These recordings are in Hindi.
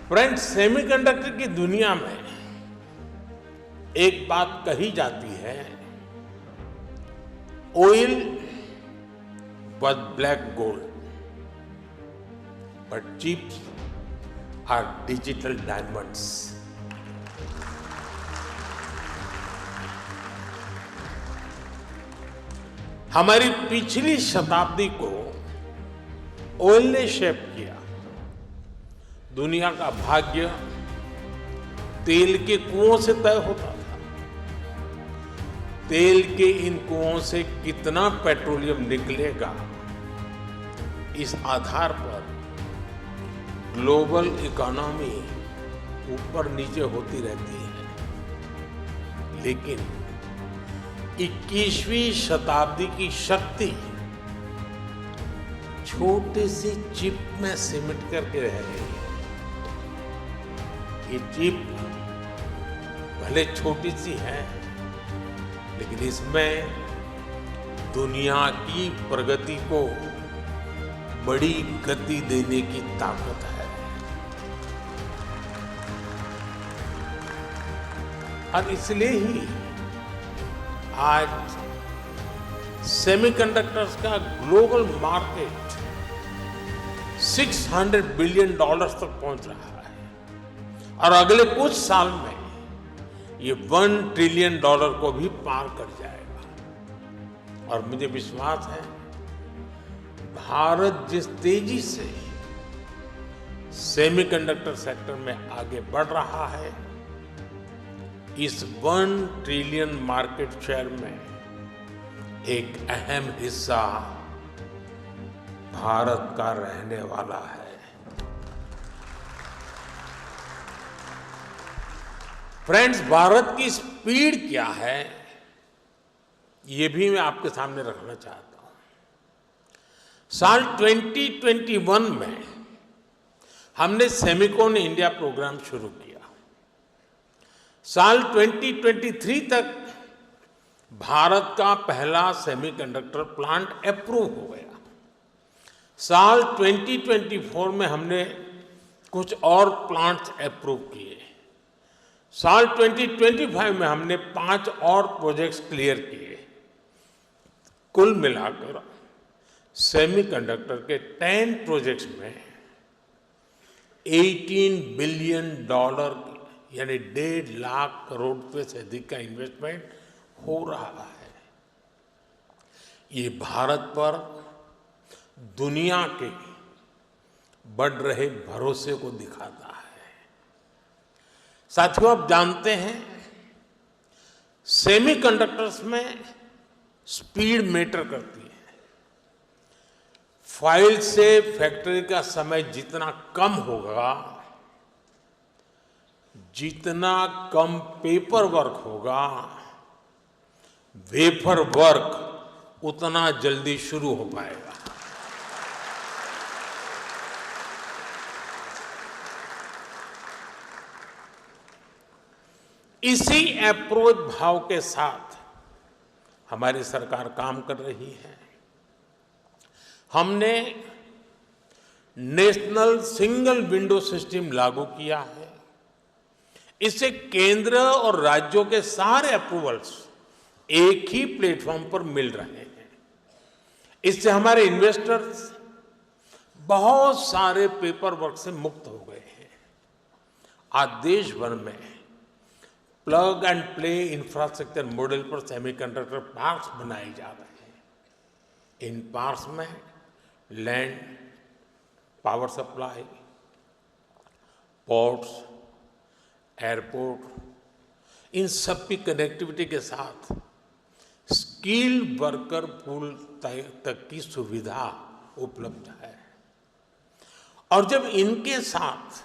फ्रेंड्स, सेमीकंडक्टर की दुनिया में एक बात कही जाती है, oil was black gold, but chips are digital diamonds. हमारी पिछली शताब्दी को ऑयल ने शेप किया। दुनिया का भाग्य तेल के कुओं से तय होता था। तेल के इन कुओं से कितना पेट्रोलियम निकलेगा, इस आधार पर ग्लोबल इकोनॉमी ऊपर नीचे होती रहती है। लेकिन 21वीं शताब्दी की शक्ति छोटी सी चिप में सिमट करके रह गई है। ये चिप भले छोटी सी है, लेकिन इसमें दुनिया की प्रगति को बड़ी गति देने की ताकत है। और इसलिए ही आज सेमीकंडक्टर्स का ग्लोबल मार्केट $600 बिलियन तक पहुंच रहा है और अगले कुछ साल में ये $1 ट्रिलियन को भी पार कर जाएगा। और मुझे विश्वास है, भारत जिस तेजी से सेमीकंडक्टर सेक्टर में आगे बढ़ रहा है, इस $1 ट्रिलियन मार्केट शेयर में एक अहम हिस्सा भारत का रहने वाला है। फ्रेंड्स, भारत की स्पीड क्या है, ये भी मैं आपके सामने रखना चाहता हूं। साल 2021 में हमने सेमिकॉन इंडिया प्रोग्राम शुरू किया। साल 2023 तक भारत का पहला सेमीकंडक्टर प्लांट अप्रूव हो गया। साल 2024 में हमने कुछ और प्लांट्स अप्रूव किए। साल 2025 में हमने 5 और प्रोजेक्ट्स क्लियर किए। कुल मिलाकर सेमीकंडक्टर के 10 प्रोजेक्ट्स में $18 बिलियन यानी 1.5 लाख करोड़ रुपए से अधिक का इन्वेस्टमेंट हो रहा है। ये भारत पर दुनिया के बढ़ रहे भरोसे को दिखाता है। साथियों, आप जानते हैं, सेमीकंडक्टर्स में स्पीड मैटर करती है। फाइल से फैक्ट्री का समय जितना कम होगा, जितना कम पेपर वर्क होगा, वेफर वर्क उतना जल्दी शुरू हो पाएगा। इसी अप्रोच भाव के साथ हमारी सरकार काम कर रही है। हमने नेशनल सिंगल विंडो सिस्टम लागू किया है। इससे केंद्र और राज्यों के सारे अप्रूवल्स एक ही प्लेटफॉर्म पर मिल रहे हैं। इससे हमारे इन्वेस्टर्स बहुत सारे पेपर वर्क से मुक्त हो गए हैं। आज देश भर में plug and play infrastructure model पर सेमीकंडक्टर पार्क्स बनाए जा रहे हैं। इन पार्क्स में land, power supply, ports, airport, इन सब की कनेक्टिविटी के साथ स्किल्ड वर्कर पूल तक की सुविधा उपलब्ध है। और जब इनके साथ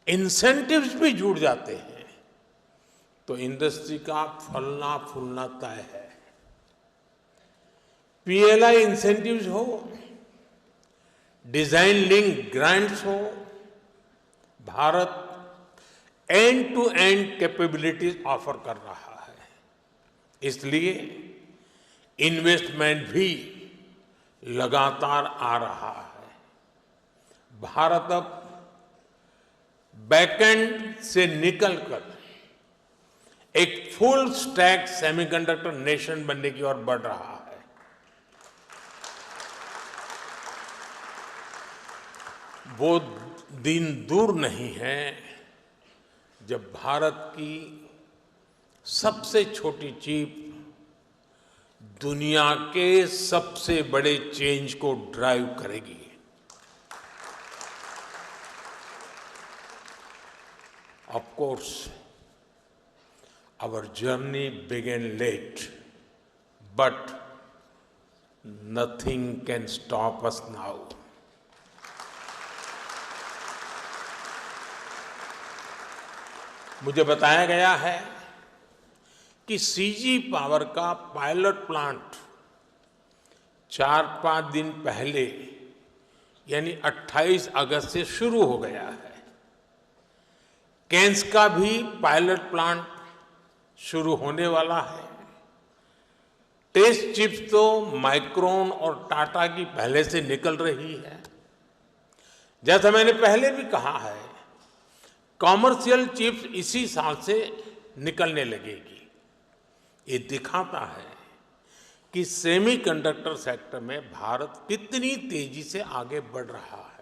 इंसेंटिव्स भी जुड़ जाते हैं, तो इंडस्ट्री का फलना फूलना तय है। पीएलआई इंसेंटिव्स हो, डिजाइन लिंक ग्रांट्स हो, Bharat end to end capabilities offer कर रहा है। इसलिए इन्वेस्टमेंट भी लगातार आ रहा है। भारत अब बैकएंड से निकलकर एक फुल स्टैक सेमीकंडक्टर नेशन बनने की ओर बढ़ रहा है। वो दिन दूर नहीं है जब भारत की सबसे छोटी चिप दुनिया के सबसे बड़े चेंज को ड्राइव करेगी। Of course our journey began late, but nothing can stop us now. मुझे बताया गया है कि सीजी पावर का पायलट प्लांट 4-5 दिन पहले यानी 28 अगस्त से शुरू हो गया है। केन्स का भी पायलट प्लांट शुरू होने वाला है। टेस्ट चिप्स तो माइक्रोन और टाटा की पहले से निकल रही है। जैसा मैंने पहले भी कहा है, कॉमर्शियल चिप्स इसी साल से निकलने लगेगी। ये दिखाता है कि सेमीकंडक्टर सेक्टर में भारत कितनी तेजी से आगे बढ़ रहा है।